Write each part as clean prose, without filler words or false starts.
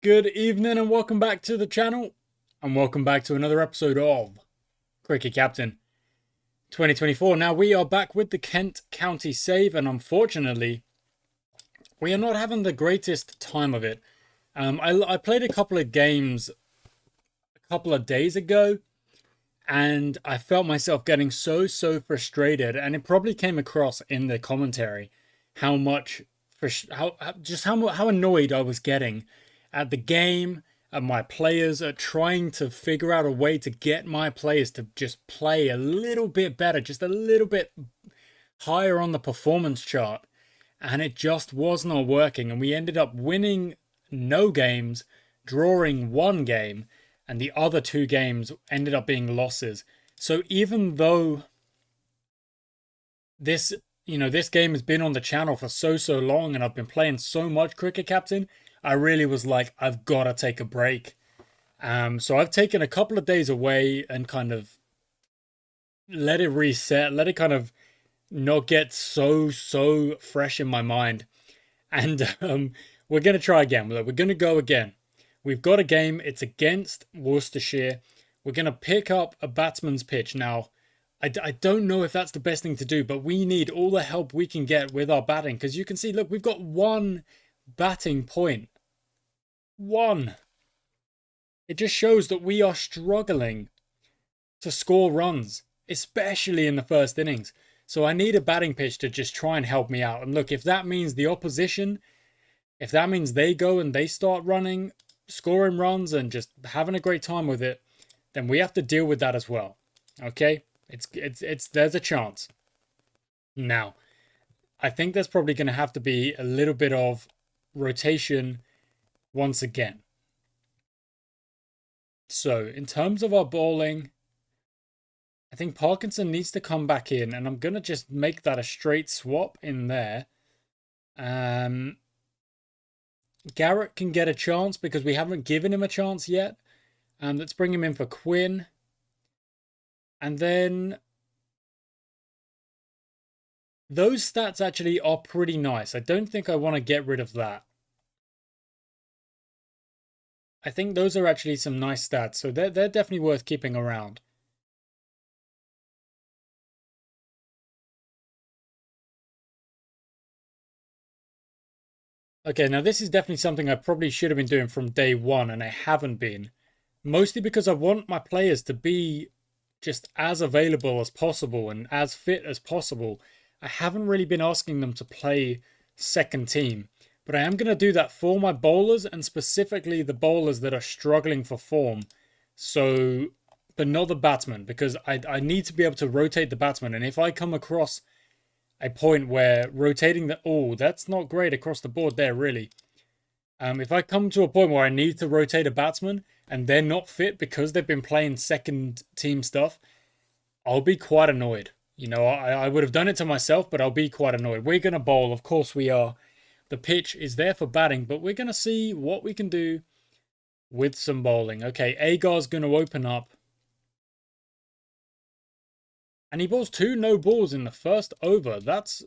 Good evening and welcome back to the channel, and welcome back to another episode of Cricket Captain 2024. Now we are back with the Kent County save, and unfortunately we are not having the greatest time of it. I played a couple of games a couple of days ago, and I felt myself getting so frustrated, and it probably came across in the commentary how much how annoyed I was getting at the game, at my players, at trying to figure out a way to get my players to just play a little bit better, just a little bit higher on the performance chart, and it just was not working, and we ended up winning no games, drawing one game, and the other two games ended up being losses. So even though this this game has been on the channel for so long and I've been playing so much Cricket Captain, I really was like, I've got to take a break. So I've taken a couple of days away and kind of let it reset, let it kind of not get so fresh in my mind. And we're going to try again. We're going to go again. We've got a game. It's against Worcestershire. We're going to pick up a batsman's pitch. Now, I don't know if that's the best thing to do, but we need all the help we can get with our batting. Because you can see, look, we've got one batting point. One. It just shows that we are struggling to score runs, especially in the first innings. So I need a batting pitch to just try and help me out. And look, if that means the opposition, if that means they go and they start running, scoring runs and just having a great time with it, then we have to deal with that as well. Okay? It's there's a chance. Now, I think there's probably going to have to be a little bit of rotation once again. So, in terms of our bowling, I think Parkinson needs to come back in, and I'm going to just make that a straight swap in there. Garrett can get a chance because we haven't given him a chance yet. Let's bring him in for Quinn. And then those stats actually are pretty nice. I don't think I want to get rid of that. I think those are actually some nice stats, so they're definitely worth keeping around. Okay, now this is definitely something I probably should have been doing from day one, and I haven't been. Mostly because I want my players to be just as available as possible and as fit as possible. I haven't really been asking them to play second team, but I am going to do that for my bowlers and specifically the bowlers that are struggling for form. So, but not the batsmen, because I need to be able to rotate the batsman. And if I come across a point where rotating the, oh, that's not great across the board there, really. If I come to a point where I need to rotate a batsman and they're not fit because they've been playing second team stuff, I'll be quite annoyed. You know, I would have done it to myself, but I'll be quite annoyed. We're going to bowl. Of course we are. The pitch is there for batting, but we're going to see what we can do with some bowling. Okay, Agar's going to open up. And he bowls two no balls in the first over. That's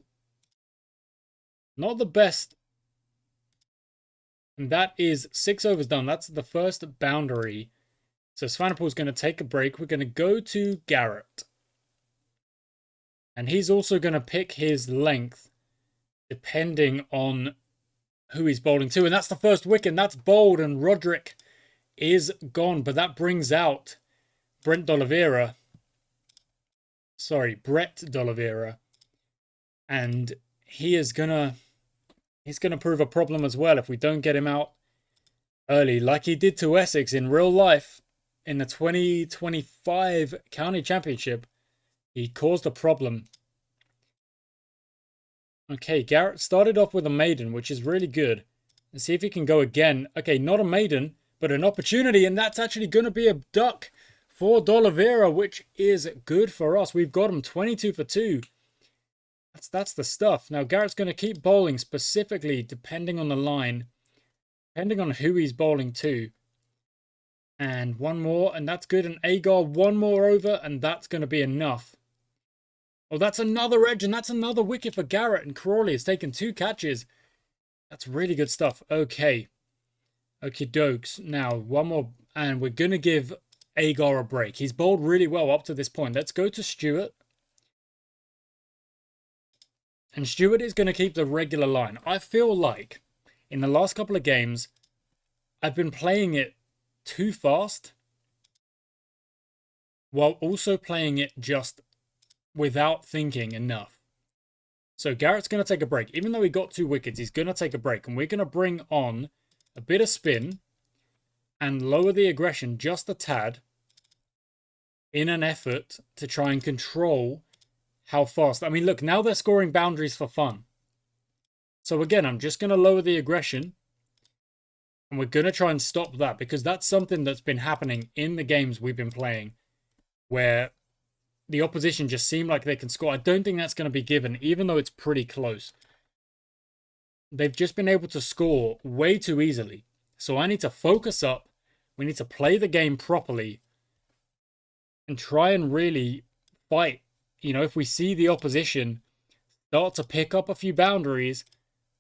not the best. And that is 6 overs done. That's the first boundary. So Swanepoel's going to take a break. We're going to go to Garrett. And he's also going to pick his length depending on who he's bowling to. And that's the first wicket. That's bowled and Roderick is gone. But that brings out Brett D'Oliveira. And he is going to... he's going to prove a problem as well if we don't get him out early, like he did to Essex in real life in the 2025 County Championship. He caused a problem. Okay, Garrett started off with a maiden, which is really good. Let's see if he can go again. Okay, not a maiden, but an opportunity, and that's actually going to be a duck for D'Oliveira, which is good for us. We've got him 22 for 2. That's the stuff. Now, Garrett's going to keep bowling specifically depending on the line, depending on who he's bowling to. And one more, and that's good. And Agar, one more over, and that's going to be enough. Oh, that's another edge, and that's another wicket for Garrett. And Crawley has taken 2 catches. That's really good stuff. Okay. Okie dokes. Now, one more, and we're going to give Agar a break. He's bowled really well up to this point. Let's go to Stewart. And Stewart is going to keep the regular line. I feel like in the last couple of games, I've been playing it too fast while also playing it just without thinking enough. So Garrett's going to take a break. Even though he got 2 wickets, he's going to take a break. And we're going to bring on a bit of spin and lower the aggression just a tad in an effort to try and control how fast. I mean, look, now they're scoring boundaries for fun. So again, I'm just going to lower the aggression. And we're going to try and stop that because that's something that's been happening in the games we've been playing where the opposition just seem like they can score. I don't think that's going to be given, even though it's pretty close. They've just been able to score way too easily. So I need to focus up. We need to play the game properly and try and really fight. You know, if we see the opposition start to pick up a few boundaries,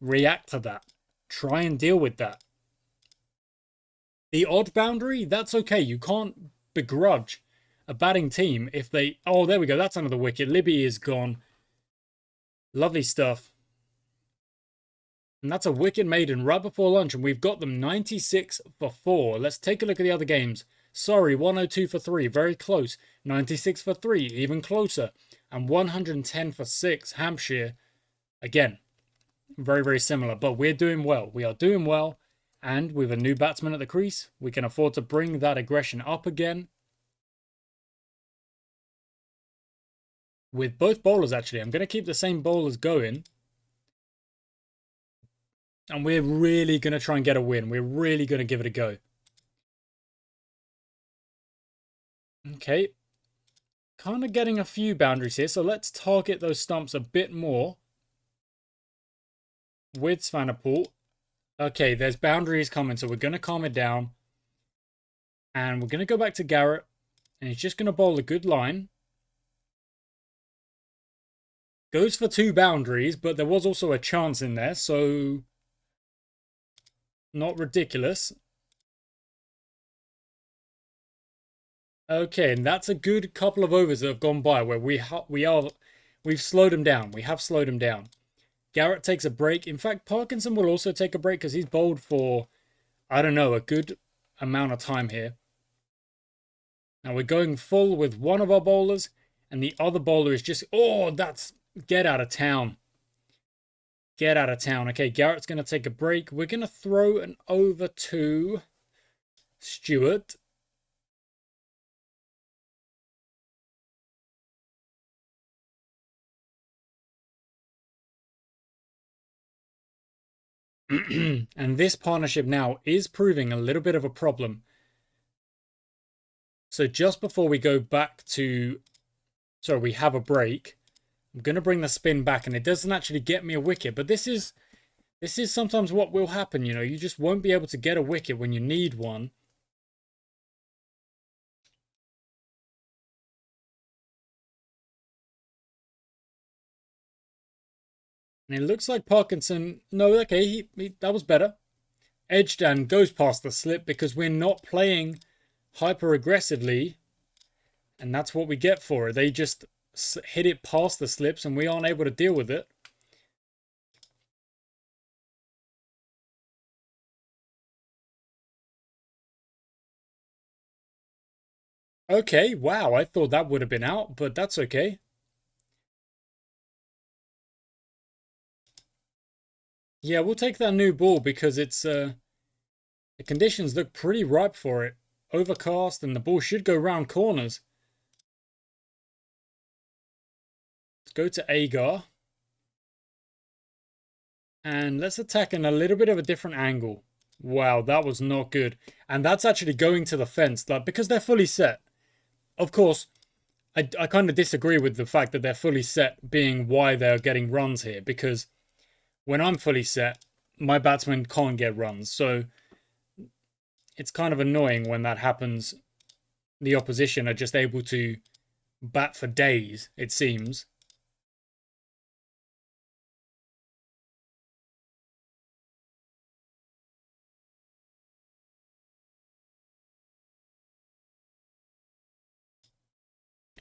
react to that. Try and deal with that. The odd boundary, that's okay. You can't begrudge a batting team if they... Oh, there we go. That's another wicket. Libby is gone. Lovely stuff. And that's a wicket maiden right before lunch. And we've got them 96 for 4. Let's take a look at the other games. Sorry, 102 for 3. Very close. 96 for 3. Even closer. And 110 for 6. Hampshire. Again, very, very similar. But we're doing well. We are doing well. And with a new batsman at the crease, we can afford to bring that aggression up again. With both bowlers, actually. I'm going to keep the same bowlers going. And we're really going to try and get a win. We're really going to give it a go. Okay. Kind of getting a few boundaries here. So let's target those stumps a bit more. With Svanaport. Okay, there's boundaries coming. So we're going to calm it down. And we're going to go back to Garrett. And he's just going to bowl a good line. Goes for 2 boundaries. But there was also a chance in there. So... not ridiculous. Okay, and that's a good couple of overs that have gone by where we've slowed him down. We have slowed him down. Garrett takes a break. In fact, Parkinson will also take a break because he's bowled for, I don't know, a good amount of time here. Now we're going full with one of our bowlers, and the other bowler is just, oh, that's, get out of town. Get out of town. Okay, Garrett's going to take a break. We're going to throw an over to Stewart. And this partnership now is proving a little bit of a problem. So just before we go back to... sorry, we have a break. I'm going to bring the spin back, and it doesn't actually get me a wicket. But this is sometimes what will happen, you know. You just won't be able to get a wicket when you need one. And it looks like Parkinson... no, okay, that was better. Edged and goes past the slip because we're not playing hyper aggressively. And that's what we get for it. They just hit it past the slips and we aren't able to deal with it. Okay, wow, I thought that would have been out, but that's okay. Yeah, we'll take that new ball because it's the conditions look pretty ripe for it. Overcast and the ball should go round corners. Let's go to Agar. And let's attack in a little bit of a different angle. Wow, that was not good. And that's actually going to the fence, like, because they're fully set. Of course, I kind of disagree with the fact that they're fully set being why they're getting runs here. Because when I'm fully set, my batsman can't get runs. So it's kind of annoying when that happens. The opposition are just able to bat for days, it seems.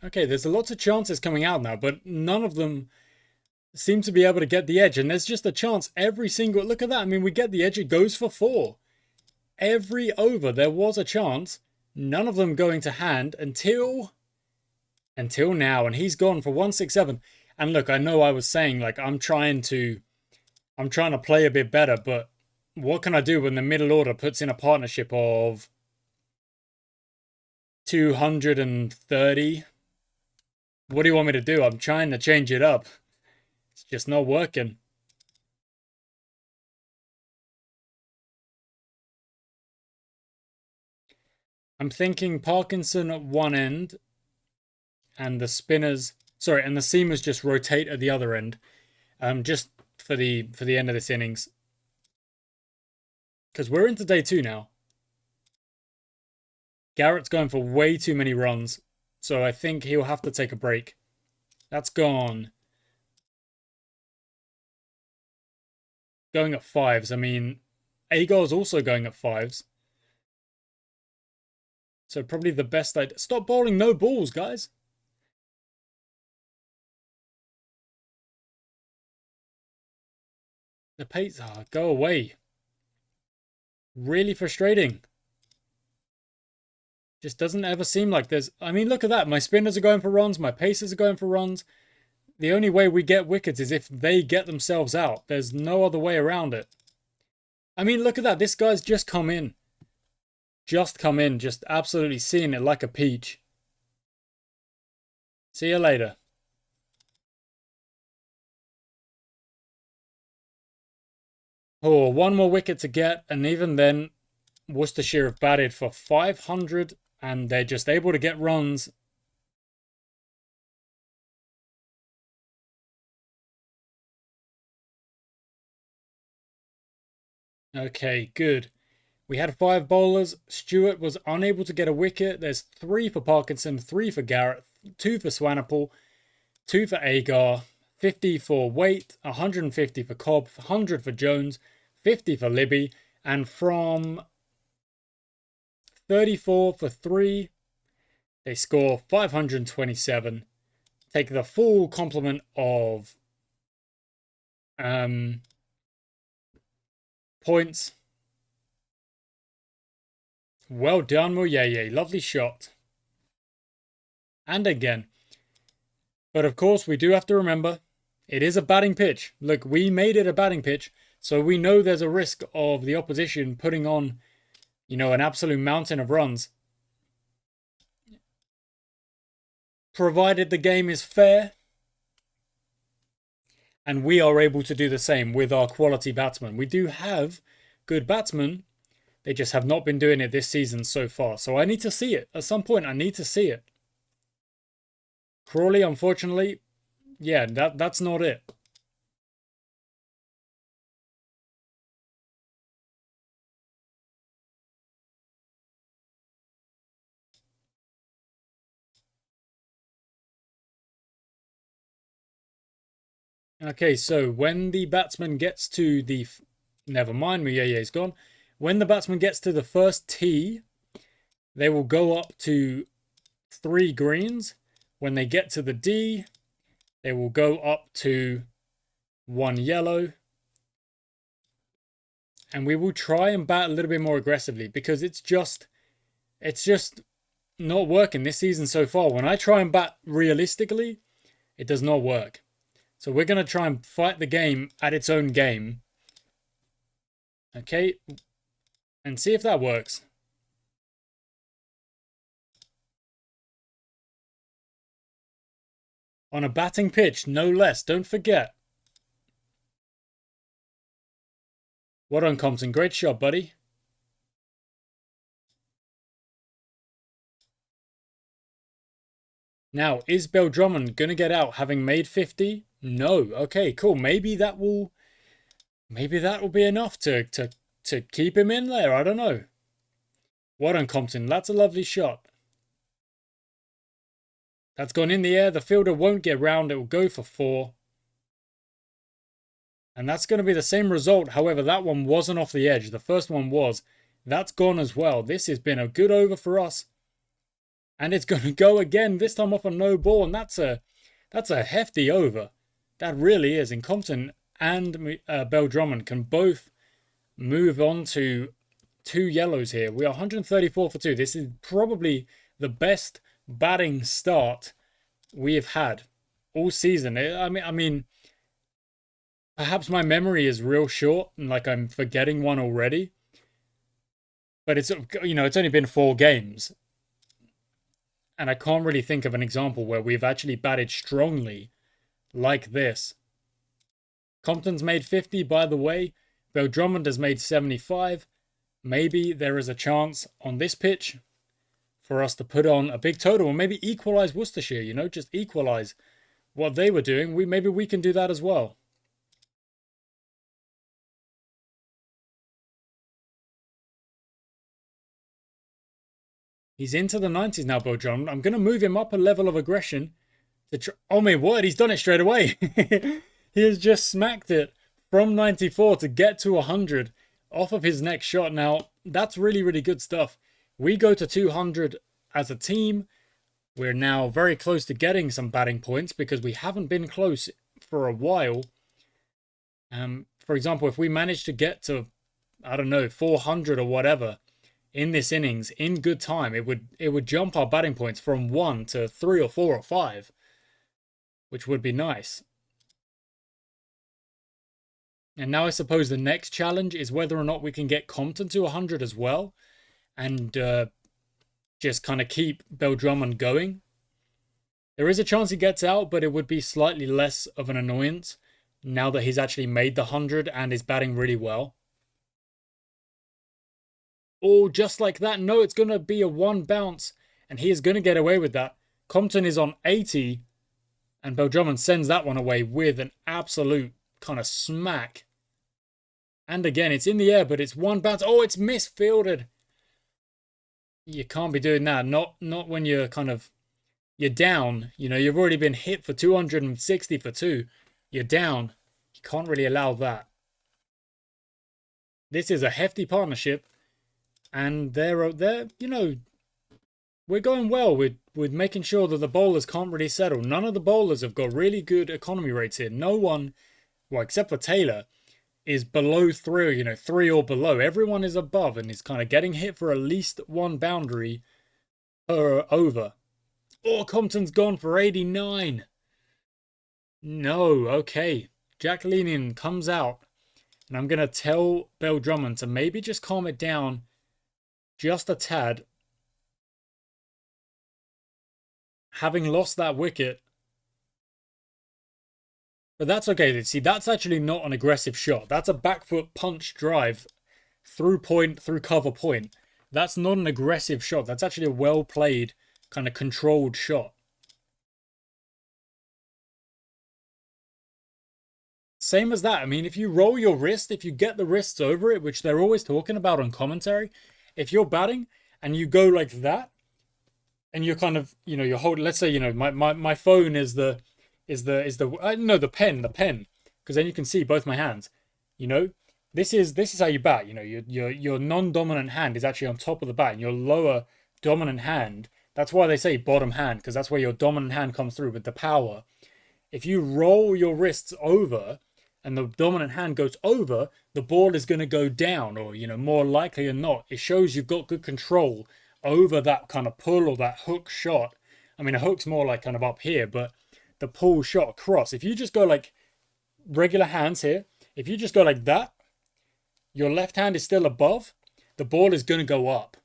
Okay, there's lots of chances coming out now, but none of them seem to be able to get the edge. And there's just a chance every single... Look at that. I mean, we get the edge. It goes for 4. Every over, there was a chance. None of them going to hand until now. And he's gone for 167. And look, I know I was saying, like, I'm trying to play a bit better, but what can I do when the middle order puts in a partnership of 230? What do you want me to do? I'm trying to change it up. It's just not working. I'm thinking Parkinson at one end and the spinners, sorry, and the seamers just rotate at the other end. Just for the end of this innings. Because we're into day 2 now. Garrett's going for way too many runs. So I think he'll have to take a break. That's gone. Going at 5s. I mean, Agar's also going at 5s. So probably the best idea. Stop bowling no balls, guys. The pace, go away. Really frustrating. Just doesn't ever seem like there's... I mean, look at that. My spinners are going for runs. My pacers are going for runs. The only way we get wickets is if they get themselves out. There's no other way around it. I mean, look at that. This guy's just come in. Just come in. Just absolutely seeing it like a peach. See you later. Oh, one more wicket to get. And even then, Worcestershire have batted for 500. And they're just able to get runs. Okay, good. We had 5 bowlers. Stewart was unable to get a wicket. There's 3 for Parkinson, 3 for Garrett, 2 for Swanepoel, 2 for Agar, 50 for Waite, 150 for Cobb, 100 for Jones, 50 for Libby, and from 34 for 3, they score 527. Take the full complement of points. Well done, Moyeye. Lovely shot. And again. But of course, we do have to remember, it is a batting pitch. Look, we made it a batting pitch, so we know there's a risk of the opposition putting on, you know, an absolute mountain of runs. Provided the game is fair. And we are able to do the same with our quality batsmen. We do have good batsmen. They just have not been doing it this season so far. So I need to see it. At some point, I need to see it. Crawley, unfortunately, yeah, that's not it. Okay, so when the batsman gets to the... Never mind, Muyeye's gone. When the batsman gets to the first tee, they will go up to 3 greens. When they get to the D, they will go up to 1 yellow. And we will try and bat a little bit more aggressively because it's just not working this season so far. When I try and bat realistically, it does not work. So we're going to try and fight the game at its own game. Okay. And see if that works. On a batting pitch, no less. Don't forget. Well done, Compton. Great shot, buddy. Now, is Bill Drummond going to get out having made 50? No. Okay, cool. Maybe that will be enough to keep him in there. I don't know. Well done, Compton. That's a lovely shot. That's gone in the air. The fielder won't get round. It will go for 4. And that's going to be the same result. However, that one wasn't off the edge. The first one was. That's gone as well. This has been a good over for us. And it's going to go again, this time off a no ball, and that's a hefty over. That really is. And Compton and Bell Drummond can both move on to 2 yellows here. We are 134 for 2. This is probably the best batting start we have had all season. I mean, perhaps my memory is real short and like I'm forgetting one already. But it's it's only been 4 games. And I can't really think of an example where we've actually batted strongly like this. Compton's made 50, by the way. Bell Drummond has made 75. Maybe there is a chance on this pitch for us to put on a big total or maybe equalise Worcestershire, just equalise what they were doing. Maybe we can do that as well. He's into the 90s now, Bell Drummond. I'm going to move him up a level of aggression. Oh my word, he's done it straight away. He has just smacked it from 94 to get to 100 off of his next shot. Now, that's really, really good stuff. We go to 200 as a team. We're now very close to getting some batting points because we haven't been close for a while. For example, if we manage to get to, I don't know, 400 or whatever in this innings in good time, it would jump our batting points from 1 to 3 or 4 or 5, which would be nice. And now I suppose the next challenge is whether or not we can get Compton to 100 as well. And just kind of keep Bell Drummond going. There is a chance he gets out, but it would be slightly less of an annoyance now that he's actually made the 100 and is batting really well. Oh, just like that. No, it's going to be a 1 bounce, and he is going to get away with that. Compton is on 80, and Bell Drummond sends that one away with an absolute kind of smack. And again, it's in the air, but it's 1 bounce. Oh, it's misfielded. You can't be doing that. Not when you're you're down. You've already been hit for 260 for 2. You're down. You can't really allow that. This is a hefty partnership. And they're we're going well with making sure that the bowlers can't really settle. None of the bowlers have got really good economy rates here. No one, well, except for Taylor, is below 3, 3 or below. Everyone is above and is kind of getting hit for at least 1 boundary per over. Oh, Compton's gone for 89. No, okay. Jack Leaning comes out, and I'm going to tell Bell Drummond to maybe just calm it down just a tad. Having lost that wicket. But that's okay. See, that's actually not an aggressive shot. That's a back foot punch drive through cover point. That's not an aggressive shot. That's actually a well played, kind of controlled shot. Same as that. I mean, if you roll your wrist, if you get the wrists over it, which they're always talking about on commentary, if you're batting and you go like that, and you're kind of, you're holding, let's say, my phone is the pen, because then you can see both my hands. This is how you bat. Your non-dominant hand is actually on top of the bat, and your lower dominant hand, that's why they say bottom hand, because that's where your dominant hand comes through with the power. If you roll your wrists over and the dominant hand goes over, the ball is going to go down, or more likely than not, it shows you've got good control over that kind of pull or that hook shot. I mean, a hook's more like kind of up here, but the pull shot across, if you just go like regular hands here, if you just go like that, your left hand is still above, the ball is going to go up,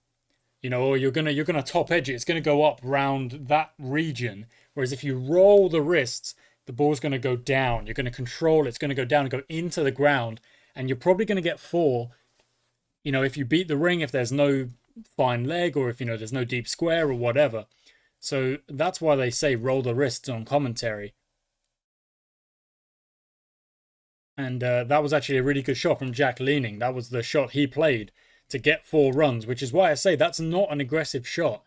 or you're going to top edge it. It's going to go up round that region. Whereas if you roll the wrists, the ball's going to go down. You're going to control it. It's going to go down and go into the ground, and you're probably going to get 4. If you beat the ring, if there's no fine leg, or if there's no deep square or whatever. So that's why they say roll the wrists on commentary. And that was actually a really good shot from Jack Leaning. That was the shot he played to get 4 runs, which is why I say that's not an aggressive shot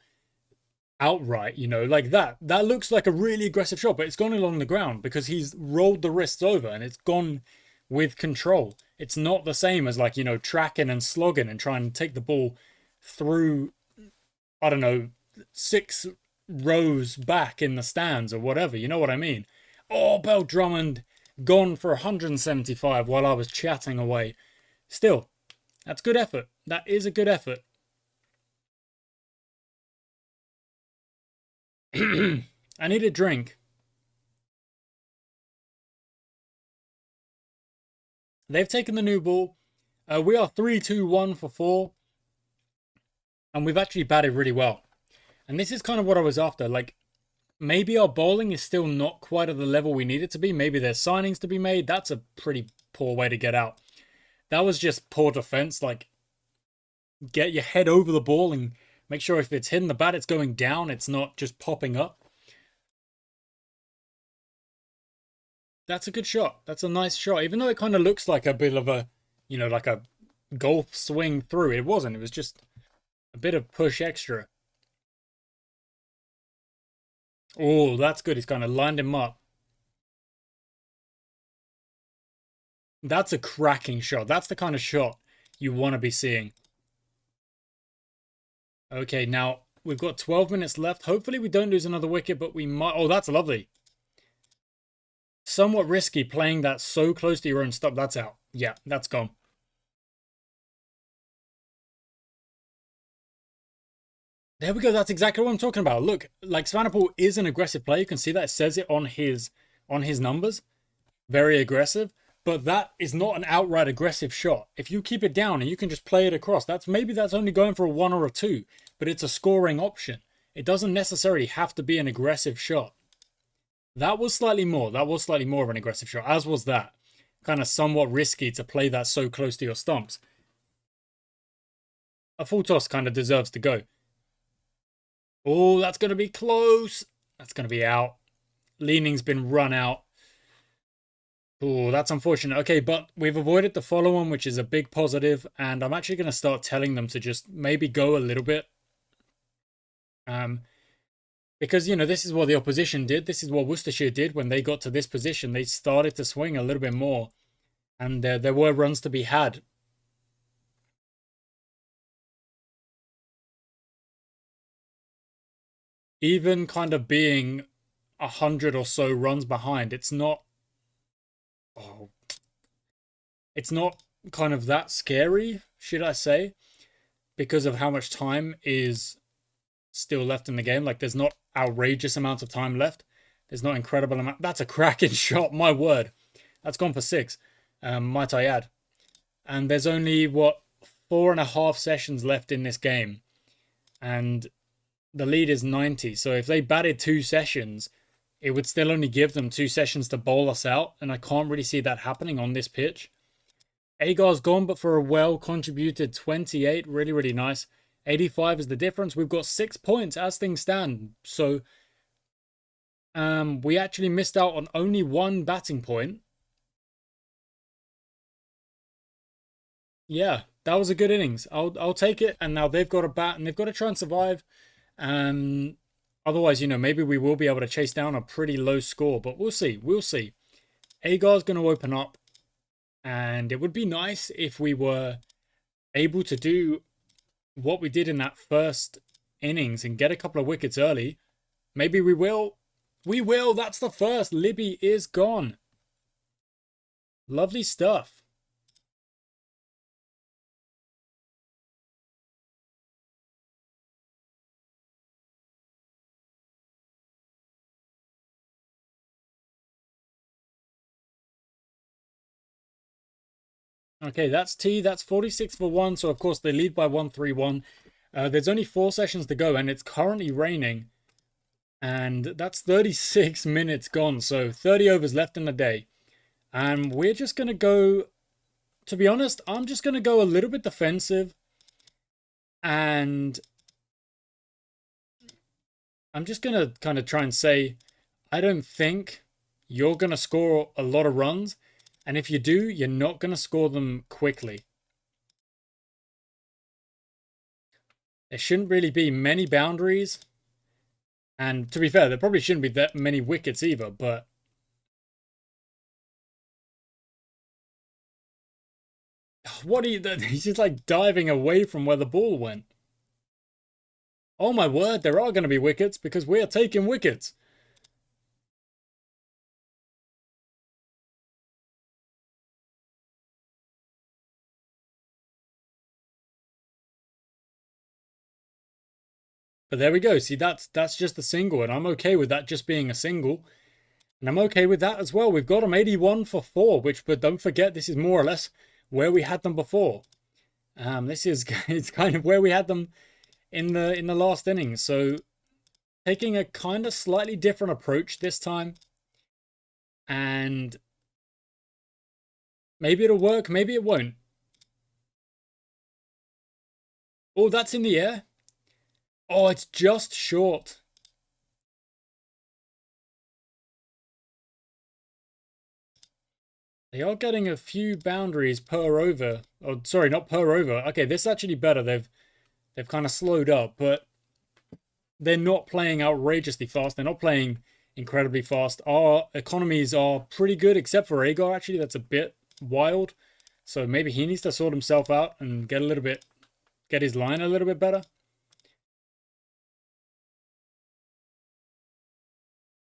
outright, like that. That looks like a really aggressive shot, but it's gone along the ground because he's rolled the wrists over and it's gone with control. It's not the same as like, tracking and slogging and trying to take the ball through, I don't know, 6 rows back in the stands or whatever. You know what I mean? Oh, Bell Drummond gone for 175 while I was chatting away. Still, that's good effort. That is a good effort. I need a drink. They've taken the new ball. We are 3-2-1 for 4. And we've actually batted really well. And this is kind of what I was after. Like, maybe our bowling is still not quite at the level we need it to be. Maybe there's signings to be made. That's a pretty poor way to get out. That was just poor defense. Like, get your head over the ball and make sure if it's hitting the bat, it's going down. It's not just popping up. That's a good shot. That's a nice shot. Even though it kind of looks like a bit of a, like a golf swing through. It wasn't. It was just a bit of push extra. Oh, that's good. He's kind of lined him up. That's a cracking shot. That's the kind of shot you want to be seeing. Okay, now we've got 12 minutes left. Hopefully we don't lose another wicket, but we might. Oh, that's lovely. Somewhat risky playing that so close to your own stop. That's out. Yeah, that's gone. There we go. That's exactly what I'm talking about. Look, like Swanepoel is an aggressive player. You can see that it says it on his numbers. Very aggressive. But that is not an outright aggressive shot. If you keep it down and you can just play it across, maybe that's only going for a 1 or a 2, but it's a scoring option. It doesn't necessarily have to be an aggressive shot. That was slightly more. That was slightly more of an aggressive shot, as was that. Kind of somewhat risky to play that so close to your stumps. A full toss kind of deserves to go. Oh, that's going to be close. That's going to be out. Leaning's been run out. Oh, that's unfortunate. Okay, but we've avoided the follow on, which is a big positive, and I'm actually going to start telling them to just maybe go a little bit. Because, this is what the opposition did. This is what Worcestershire did when they got to this position. They started to swing a little bit more, and there were runs to be had. Even kind of being 100 or so runs behind, it's not. Oh, it's not kind of that scary, should I say, because of how much time is still left in the game. Like, there's not outrageous amounts of time left. There's not incredible amount. That's a cracking shot, my word. That's gone for 6, might I add. And there's only, 4.5 sessions left in this game. And the lead is 90. So if they batted 2 sessions, it would still only give them 2 sessions to bowl us out. And I can't really see that happening on this pitch. Agar's gone, but for a well-contributed 28. Really, really nice. 85 is the difference. We've got 6 points as things stand. So we actually missed out on only 1 batting point. Yeah, that was a good innings. I'll take it. And now they've got a bat and they've got to try and survive. Otherwise, maybe we will be able to chase down a pretty low score. But we'll see. We'll see. Agar's going to open up. And it would be nice if we were able to do what we did in that first innings and get a couple of wickets early. Maybe we will. We will. That's the first. Libby is gone. Lovely stuff. Okay, that's T. That's 46 for 1. So, of course, they lead by 1-3-1. There's only 4 sessions to go, and it's currently raining. And that's 36 minutes gone. So, 30 overs left in the day. And we're just going to go... To be honest, I'm just going to go a little bit defensive. And I'm just going to kind of try and say, I don't think you're going to score a lot of runs. And if you do, you're not going to score them quickly. There shouldn't really be many boundaries. And to be fair, there probably shouldn't be that many wickets either, but... What are you... He's just like diving away from where the ball went. Oh my word, there are going to be wickets because we are taking wickets. But there we go. See, that's just a single, and I'm okay with that just being a single. And I'm okay with that as well. We've got them 81 for 4, which, but don't forget, this is more or less where we had them before. This is it's kind of where we had them in the last inning. So taking a kind of slightly different approach this time, and maybe it'll work, maybe it won't. Oh, that's in the air. Oh, it's just short. They are getting a few boundaries per over. Oh, sorry, not per over. Okay, this is actually better. They've kind of slowed up, but they're not playing outrageously fast. They're not playing incredibly fast. Our economies are pretty good, except for Agar, actually. That's a bit wild. So maybe he needs to sort himself out and get his line a little bit better.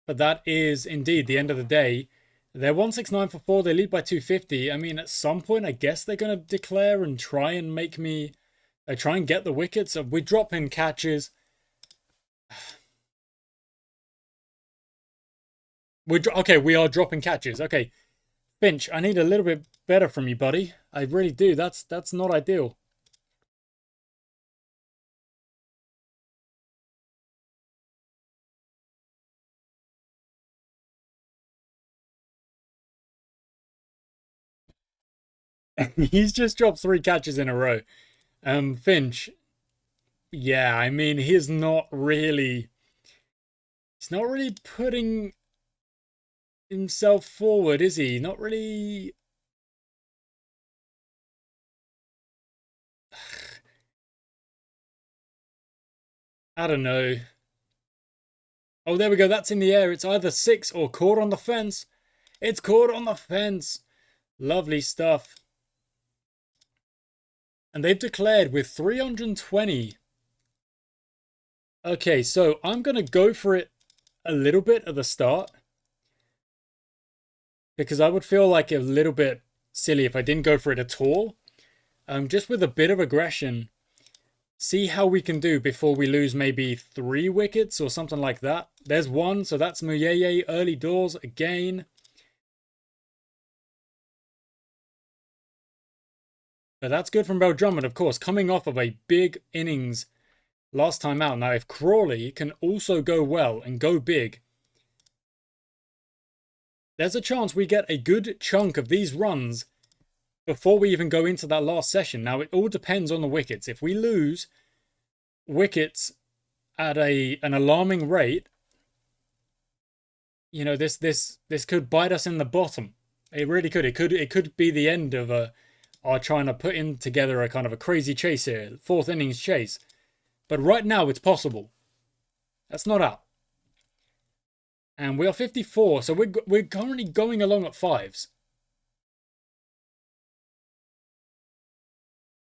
But that is indeed the end of the day. They're 169 for 4. They lead by 250. I mean, at some point, I guess they're going to declare and try and make me... try and get the wickets. We drop in catches. Okay, we are dropping catches. Okay, Finch, I need a little bit better from you, buddy. I really do. That's not ideal. He's just dropped 3 catches in a row. Finch, yeah, I mean, he's not really putting himself forward, is he? Not really. I don't know. Oh, there we go. That's in the air. It's either 6 or caught on the fence. It's caught on the fence. Lovely stuff. And they've declared with 320. Okay, so I'm going to go for it a little bit at the start, because I would feel like a little bit silly if I didn't go for it at all. Just with a bit of aggression, see how we can do before we lose maybe 3 wickets or something like that. There's 1, so that's Muyeye early doors again. But that's good from Beldrummond, of course, coming off of a big innings last time out. Now, if Crawley can also go well and go big, there's a chance we get a good chunk of these runs before we even go into that last session. Now, it all depends on the wickets. If we lose wickets at an alarming rate, you know, this could bite us in the bottom. It really could. It could be the end of our trying to put in together a kind of a crazy chase here, 4th innings chase. But right now, it's possible. That's not out. And we are 54, so we're currently going along at 5s.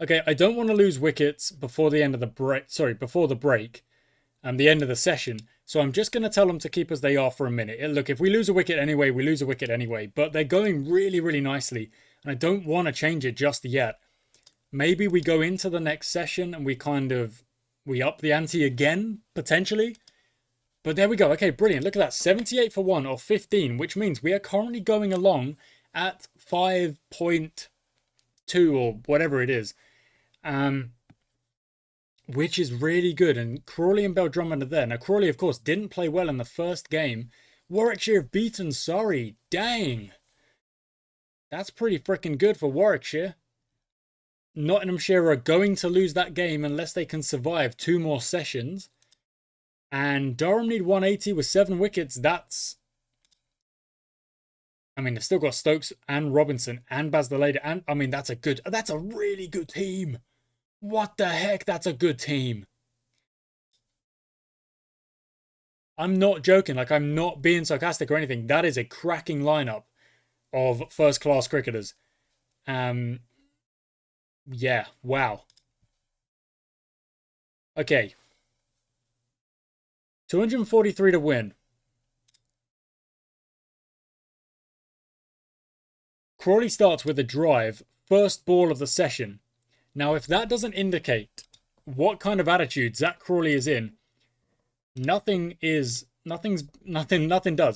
Okay, I don't want to lose wickets before the end of the break. Sorry, before the break, the end of the session. So I'm just going to tell them to keep as they are for a minute. Look, if we lose a wicket anyway, we lose a wicket anyway. But they're going really, really nicely, and I don't want to change it just yet. Maybe we go into the next session and we up the ante again, potentially. But there we go. Okay, brilliant. Look at that. 78 for 1 or 15, which means we are currently going along at 5.2 or whatever it is. Which is really good. And Crawley and Beldrummond are there. Now, Crawley, of course, didn't play well in the first game. Warwickshire have beaten Surrey. Dang. That's pretty freaking good for Warwickshire. Nottinghamshire are going to lose that game unless they can survive 2 more sessions. And Durham need 180 with 7 wickets. That's... I mean, they've still got Stokes and Robinson and Basdeleda. And, I mean, that's a really good team. What the heck? That's a good team. I'm not joking. Like, I'm not being sarcastic or anything. That is a cracking lineup of first-class cricketers. Yeah, wow. Okay. 243 to win. Crawley starts with a drive, first ball of the session. Now, if that doesn't indicate what kind of attitude Zach Crawley is in, nothing does.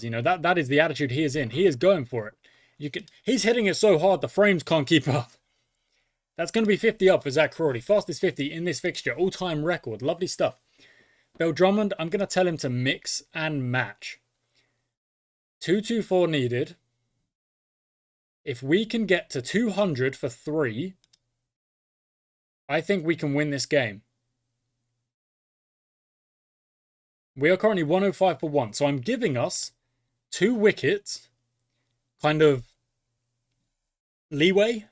You know, that is the attitude he is in. He is going for it. He's hitting it so hard the frames can't keep up. That's going to be 50 up for Zach Crawley. Fastest 50 in this fixture. All-time record. Lovely stuff. Bill Drummond, I'm going to tell him to mix and match. 224 needed. If we can get to 200 for 3, I think we can win this game. We are currently 105 for 1. So I'm giving us 2 wickets. Kind of leeway.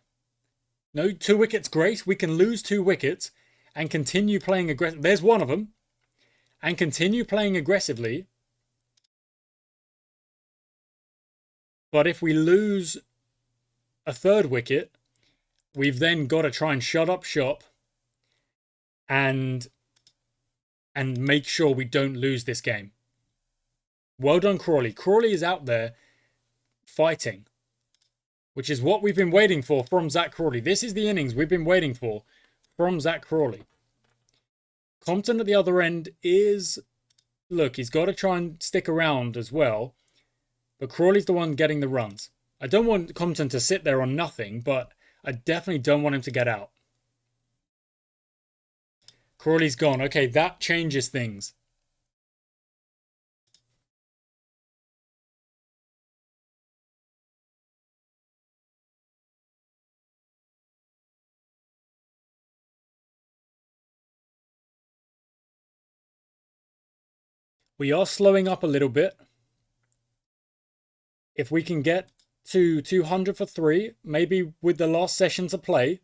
No, 2 wickets, great. We can lose 2 wickets and continue playing aggressive. There's one of them. And continue playing aggressively. But if we lose a 3rd wicket, we've then got to try and shut up shop and make sure we don't lose this game. Well done, Crawley. Crawley is out there fighting, which is what we've been waiting for from Zach Crawley. This is the innings we've been waiting for from Zach Crawley. Compton at the other end is... Look, he's got to try and stick around as well. But Crawley's the one getting the runs. I don't want Compton to sit there on nothing, but I definitely don't want him to get out. Crawley's gone. Okay, that changes things. We are slowing up a little bit. If we can get to 200 for 3, maybe with the last session to play.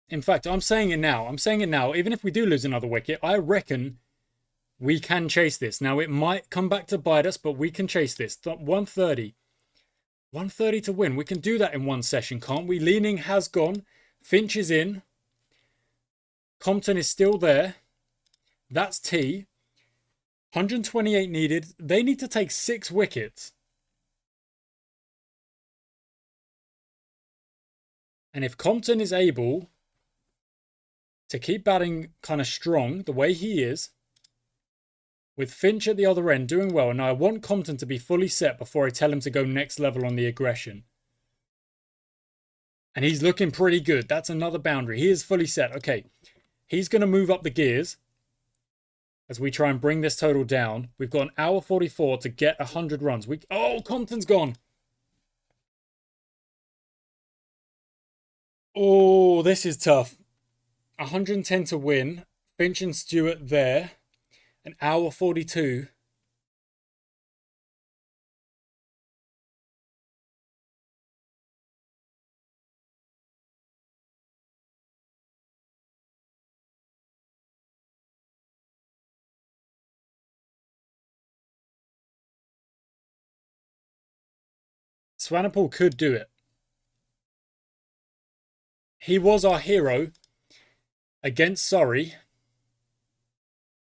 In fact, I'm saying it now. Even if we do lose another wicket, I reckon we can chase this. Now, it might come back to bite us, but we can chase this. 130. 130 to win. We can do that in one session, can't we? Leaning has gone. Finch is in. Compton is still there. That's T. 128 needed. They need to take 6 wickets. And if Compton is able to keep batting kind of strong the way he is, with Finch at the other end doing well, and I want Compton to be fully set before I tell him to go next level on the aggression. And he's looking pretty good. That's another boundary. He is fully set. Okay, he's going to move up the gears as we try and bring this total down. We've got an hour 44 to get 100 runs. Oh, Compton's gone. Oh, this is tough. 110 to win. Finch and Stewart there. An hour 42. Swanepoel could do it. He was our hero against Surrey.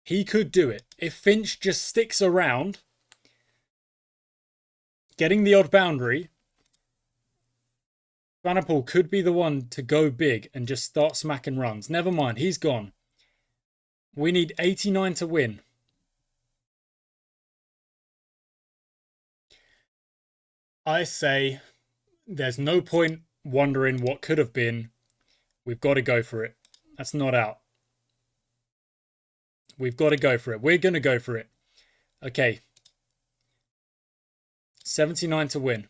He could do it. If Finch just sticks around, getting the odd boundary, Swanepoel could be the one to go big and just start smacking runs. Never mind, he's gone. We need 89 to win. I say there's no point wondering what could have been. We've got to go for it. That's not out. We've got to go for it. We're going to go for it. Okay. 79 to win.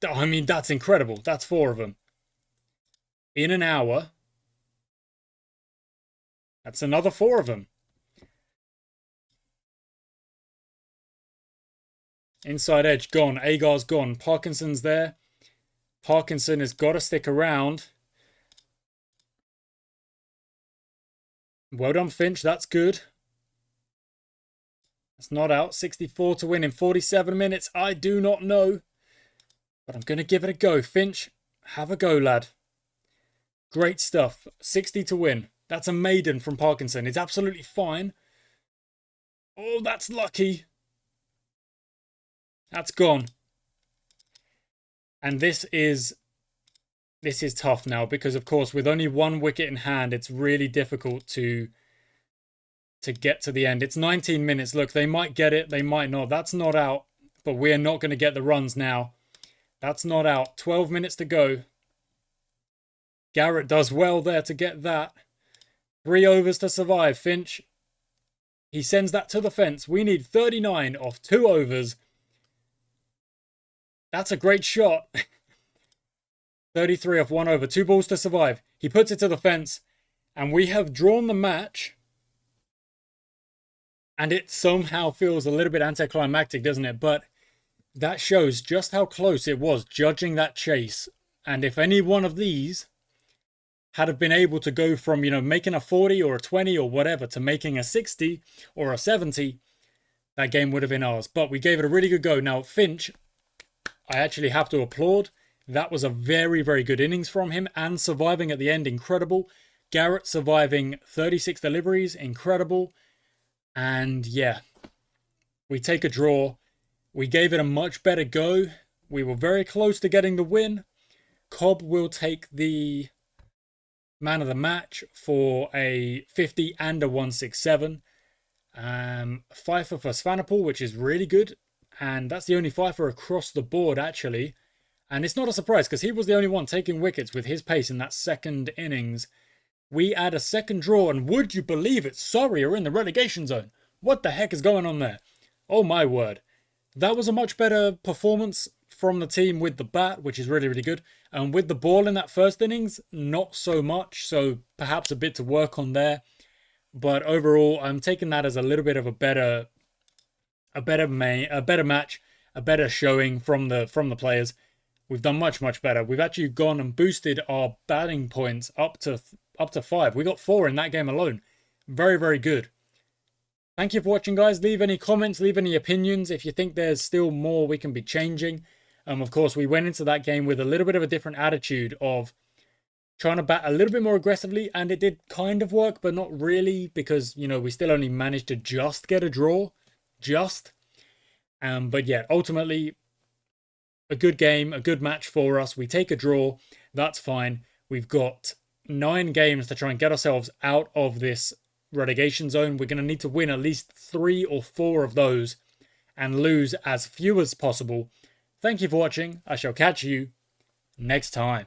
I mean, that's incredible. That's 4 of them. In an hour. That's another 4 of them. Inside edge gone. Agar's gone. Parkinson's there. Parkinson has got to stick around. Well done, Finch. That's good. That's not out. 64 to win in 47 minutes. I do not know. But I'm going to give it a go. Finch, have a go, lad. Great stuff. 60 to win. That's a maiden from Parkinson. It's absolutely fine. Oh, that's lucky. That's gone. And this is tough now because, of course, with only one wicket in hand, it's really difficult to get to the end. It's 19 minutes. Look, they might get it. They might not. That's not out. But we're not going to get the runs now. That's not out. 12 minutes to go. Garrett does well there to get that. 3 overs to survive. Finch, he sends that to the fence. We need 39 off 2 overs. That's a great shot. 33 off 1 over. 2 balls to survive. He puts it to the fence. And we have drawn the match. And it somehow feels a little bit anticlimactic, doesn't it? But that shows just how close it was, judging that chase. And if any one of these had have been able to go from, making a 40 or a 20 or whatever to making a 60 or a 70, that game would have been ours. But we gave it a really good go. Now, Finch, I actually have to applaud. That was a very, very good innings from him. And surviving at the end, incredible. Garrett surviving 36 deliveries, incredible. And yeah, we take a draw. We gave it a much better go. We were very close to getting the win. Cobb will take the man of the match for a 50 and a 167. Pfeiffer for Swanepoel, which is really good. And that's the only Pfeiffer across the board, actually. And it's not a surprise because he was the only one taking wickets with his pace in that second innings. We add a second draw, and would you believe it, Surrey are in the relegation zone. What the heck is going on there? Oh my word. That was a much better performance from the team with the bat, which is really, really good. And with the ball in that first innings, not so much. So perhaps a bit to work on there. But overall, I'm taking that as a little bit of a better match, a better showing from the players. We've done much, much better. We've actually gone and boosted our batting points up to 5. We got 4 in that game alone. Very, very good. Thank you for watching, guys. Leave any comments, leave any opinions if you think there's still more we can be changing. Of course, we went into that game with a little bit of a different attitude of trying to bat a little bit more aggressively, and it did kind of work, but not really because, we still only managed to just get a draw. But yeah, ultimately, a good game, a good match for us. We take a draw. That's fine. We've got 9 games to try and get ourselves out of this relegation zone. We're going to need to win at least 3 or 4 of those and lose as few as possible. Thank you for watching. I shall catch you next time.